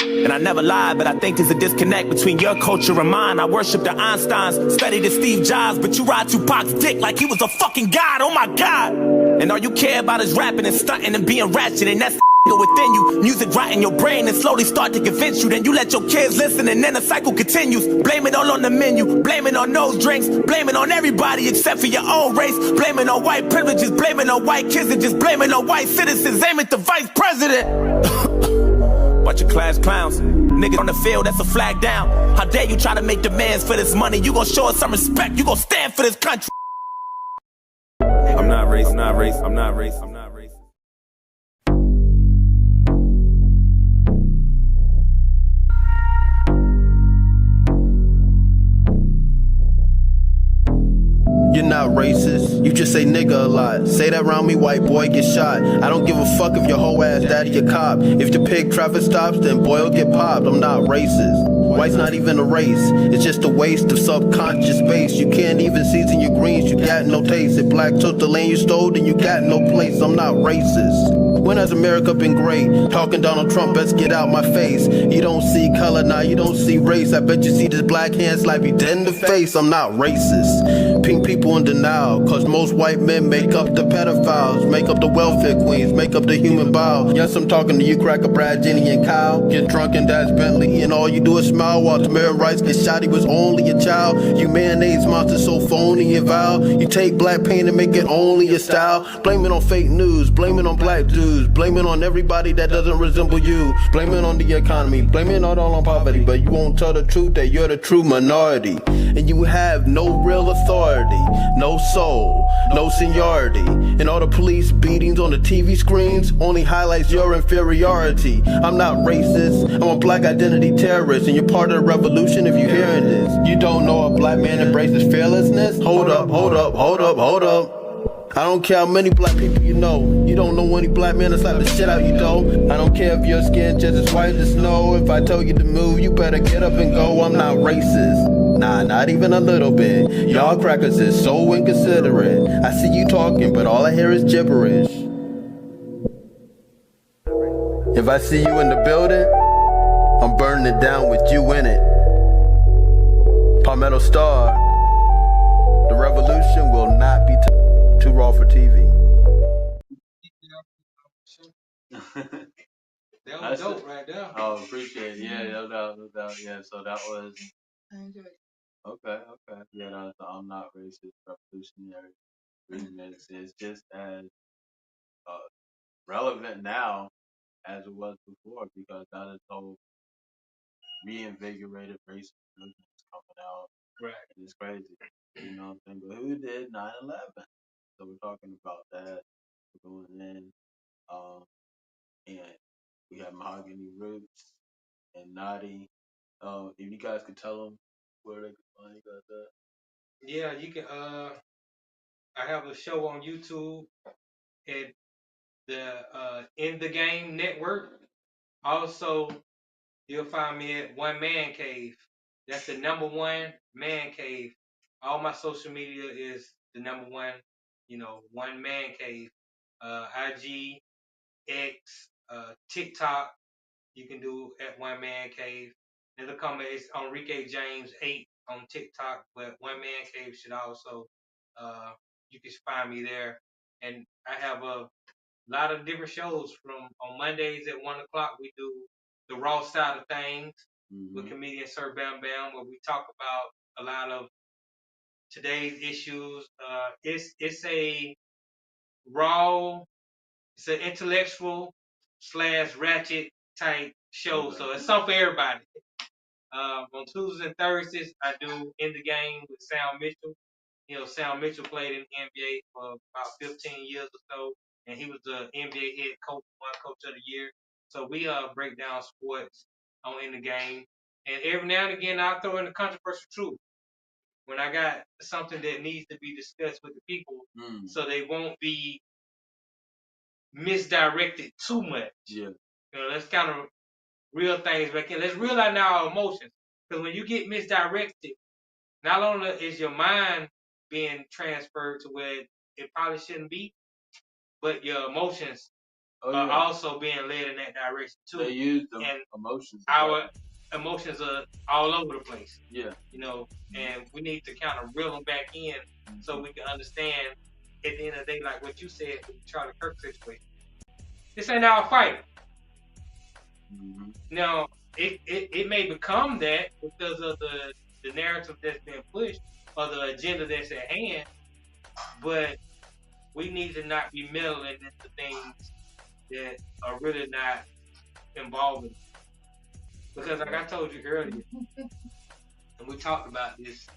and I never lied, but I think there's a disconnect between your culture and mine. I worship the Einsteins, studied the Steve Jobs, but you ride Tupac's dick like he was a fucking god. Oh my god! And all you care about is rapping and stunting and being ratchet, and that's within you. Music rot in your brain and slowly start to convince you. Then you let your kids listen, and then the cycle continues. Blame it all on the menu, blame it on those drinks, blame it on everybody except for your own race. Blame it on white privileges, blame it on white kids, and just blame it on white citizens. Aim at the vice president. Bunch of class clowns, niggas on the field, that's a flag down. How dare you try to make demands for this money? You gon' show us some respect, you gon' stand for this country. I'm not racist, I'm not racist, I'm not racist, I'm not racist. You're not racist, you just say nigga a lot. Say that around me, white boy, get shot. I don't give a fuck if your whole ass daddy a cop. If the pig traffic stops, then boy'll get popped. I'm not racist. White's not even a race, it's just a waste of subconscious space. You can't even season your greens, you got no taste. If black took the land you stole, then you got no place. I'm not racist. When has America been great? Talking Donald Trump, best get out my face. You don't see color, now you don't see race. I bet you see this black hand slap you dead in the face. I'm not racist. Pink people in denial, cause most white men make up the pedophiles, make up the welfare queens, make up the human bile. Yes, I'm talking to you, Cracker, Brad, Jenny, and Kyle. Get drunk and dash Bentley, and all you do is smile while Tamara Rice gets shot. He was only a child. You mayonnaise monster so phony and vile. You take black pain and make it only your style. Blame it on fake news, blame it on black dudes, blame it on everybody that doesn't resemble you. Blame it on the economy, blame it all on poverty, but you won't tell the truth that you're the true minority. And you have no real authority, no soul, no seniority. And all the police beatings on the TV screens only highlights your inferiority. I'm not racist, I'm a black identity terrorist, and you're part of the revolution if you're hearing this. You don't know a black man embraces fearlessness? Hold up, hold up, hold up, hold up. I don't care how many black people you know. You don't know any black man that slap the shit out you though. I don't care if your skin just as white as snow. If I tell you to move, you better get up and go. I'm not racist. Nah, not even a little bit. Y'all crackers is so inconsiderate. I see you talking, but all I hear is gibberish. If I see you in the building, I'm burning it down with you in it. Palmetto Star, the revolution will not be too raw for TV. That was dope right there. Oh, appreciate it. Yeah, no doubt. Yeah, so that was I enjoyed it. okay. Yeah, that's the I'm Not Racist Revolutionary remix. It's just as relevant now as it was before because that is whole reinvigorated racist movement is coming out. Right. And it's crazy. You know what I'm saying? But who did 9/11? So we're talking about that. We're going in. And we have Mahogany Roots and Naughty. If you guys could tell them where they can find you guys at. Yeah, you can. I have a show on YouTube at the In the Game Network. Also, you'll find me at One Man Cave. That's the #1 man cave. All my social media is the #1, One Man Cave. IG, X, TikTok. You can do at One Man Cave. It'll come. It's Enrique James 8 on TikTok, but One Man Cave should also. You can find me there, and I have a lot of different shows. From on Mondays at 1:00, we do the raw side of things with comedian Sir Bam Bam, where we talk about a lot of today's issues. It's a raw, it's an intellectual / ratchet type show, so it's something for everybody. On Tuesdays and Thursdays, I do In the Game with Sal Mitchell. Sal Mitchell played in the NBA for about 15 years or so, and he was the NBA head coach, one coach of the year. So we break down sports on In the Game, and every now and again I throw in the controversial truth when I got something that needs to be discussed with the people, so they won't be misdirected too much. Yeah. Let's kind of reel things back in. Let's reel out now our emotions, because when you get misdirected, not only is your mind being transferred to where it probably shouldn't be, but your emotions are also being led in that direction too. They use the emotions. Our emotions are all over the place. Yeah. And we need to kind of reel them back in so we can understand at the end of the day, like what you said with the Charlie Kirk situation. This ain't our fight. Now, it may become that because of the narrative that's been pushed or the agenda that's at hand, but we need to not be meddling into things that are really not involving. Because like I told you earlier, and we talked about this.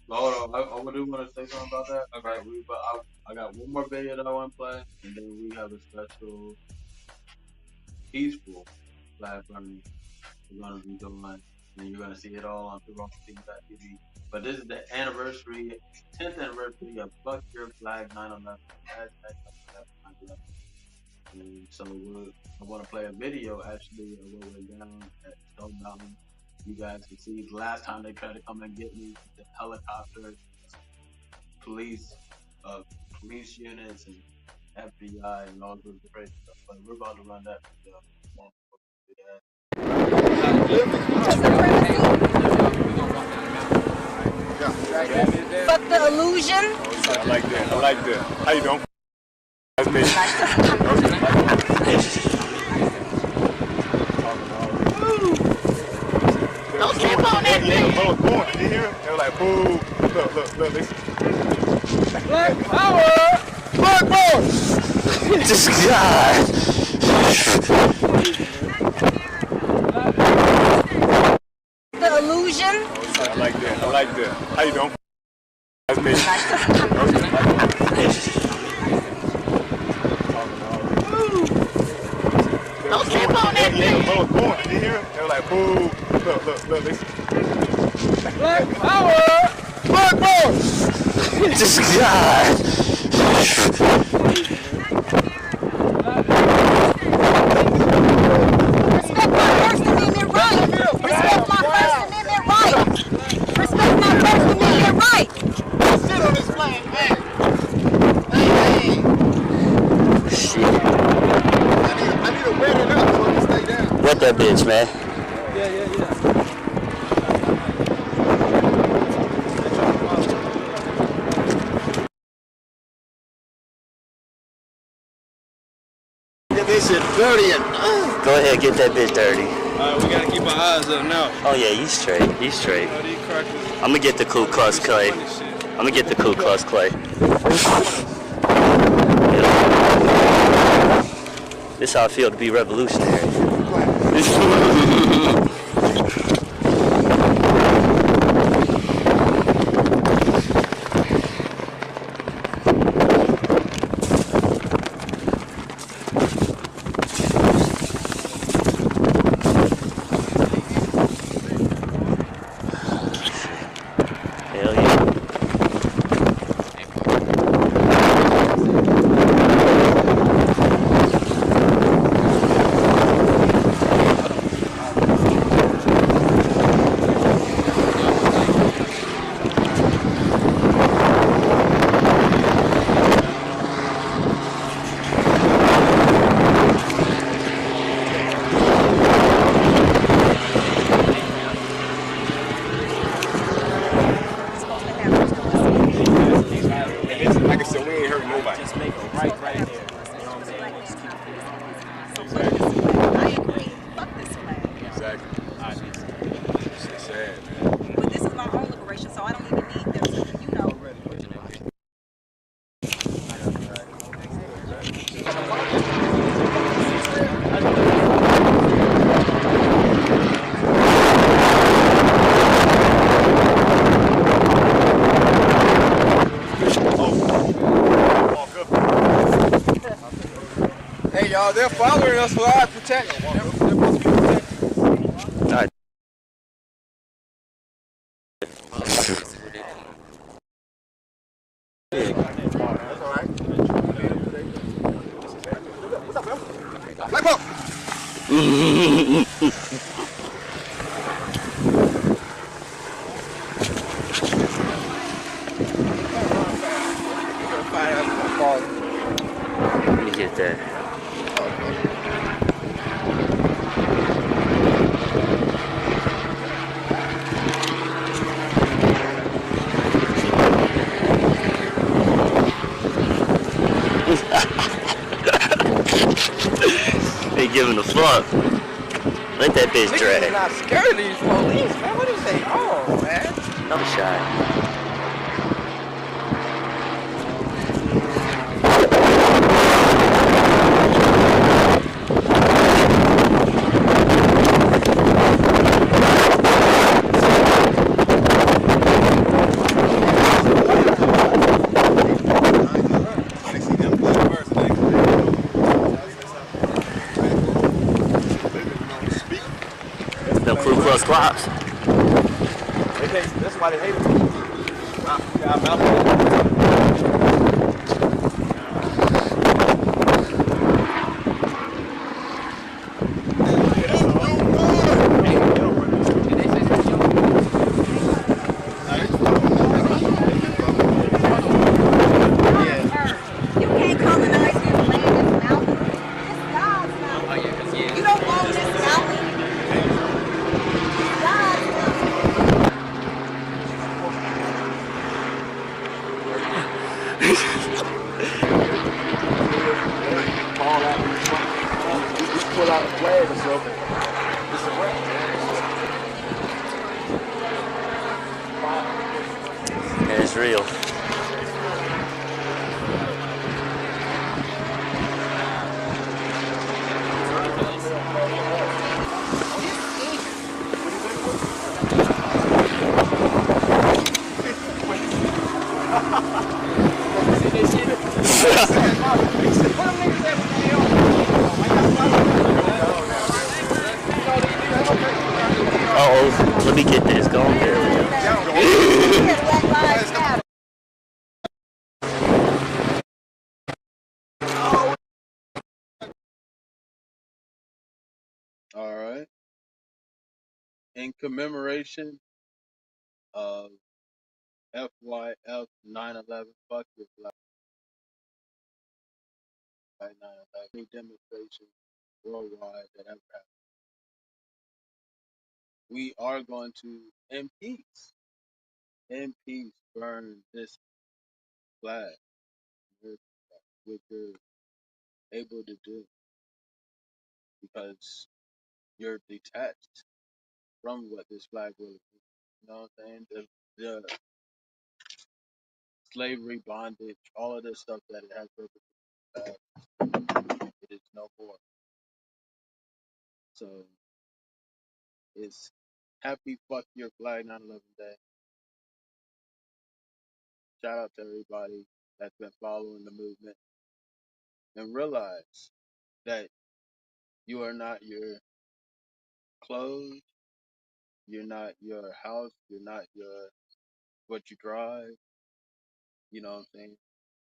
Hold on, I do want to say something about that. Okay. But I got one more video that I want to play, and then we have a special peaceful flag burning we're going to be doing, and you're going to see it all on TheWrongTeam.tv. But this is the 10th anniversary of Fuck Your Flag 9/11. And so I want to play a video actually of what went down at Stone Mountain. You guys can see the last time they tried to come and get me, the helicopters, police units, and FBI, and all sorts of crazy stuff. But we're about to run that video. Fuck the illusion. I like that. How you doing? That's me. Don't step on that thing. Yeah, going. You hear him? They were like, boo. Look, listen. Black power. Black power. This God. The illusion. I like that. How you doing? That's me. Don't step on that thing. Yeah, going. You hear him? They were like, boo. Look, listen. Black power. Black power. This God. Respect my First Amendment right. Respect my First Amendment right. Respect my First Amendment right. Sit on this flag, hey. Hey. Shit. I need to wear it up. that bitch, man. That bitch is dirty and Go ahead, get that bitch dirty. Alright, we gotta keep our eyes up now. Oh yeah, he's straight. He's straight. I'm gonna get the Ku Klux Clay. I'm gonna get the Ku Klux Clay. This is how I feel to be revolutionary. Hell yeah. Like I said, we ain't hurt nobody. Just make a right there. I agree. Fuck this flag. Exactly. It's sad, man. But this is my own liberation, so I don't even need them to, Hey y'all, they're following us for our protection. Alright. Let me get that. They giving a fuck. Let that bitch drag. Niggas not scared of these police, man. What is they on, man? I'm shy. Them Ku Klux Klans. That's why they hate it. you can't colonize this land, this mountain. This God's mountain. You don't own this mountain. God's mountain. Pull out a flag or something. It's a wrap. Yeah, it's real. Uh-oh, let me get this. Go on there. All right. In commemoration of FYF 9/11, fuck your black 9/11, any demonstration worldwide that ever happened. we are going to, in peace, burn this flag, which you're able to do because you're detached from what this flag really is. You know what I'm saying? The slavery, bondage, all of this stuff that it has perpetrated, it is no more. So it's happy fuck your flag 9/11 day. Shout out to everybody that's been following the movement and realize that you are not your clothes, you're not your house, you're not your what you drive. You know what I'm saying?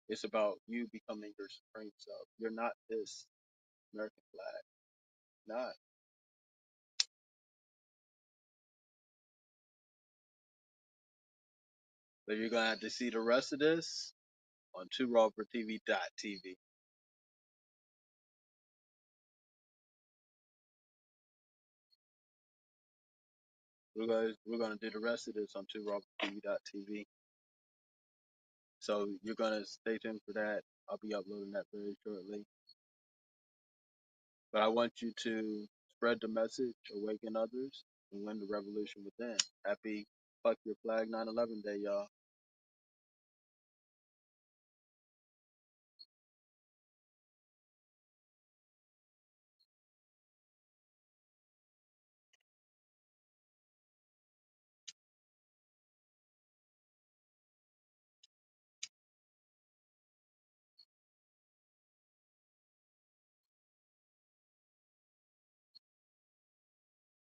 It's about you becoming your supreme self. You're not this American flag. Not. But you're gonna have to see the rest of this on 2rawfortv.tv. We're gonna do the rest of this on 2rawfortv.tv. So you're gonna stay tuned for that. I'll be uploading that very shortly. But I want you to spread the message, awaken others, and win the revolution within. Happy fuck your flag 9/11 day, y'all.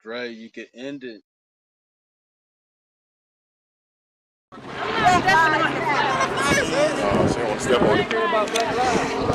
Dre, you can end it. Step on it.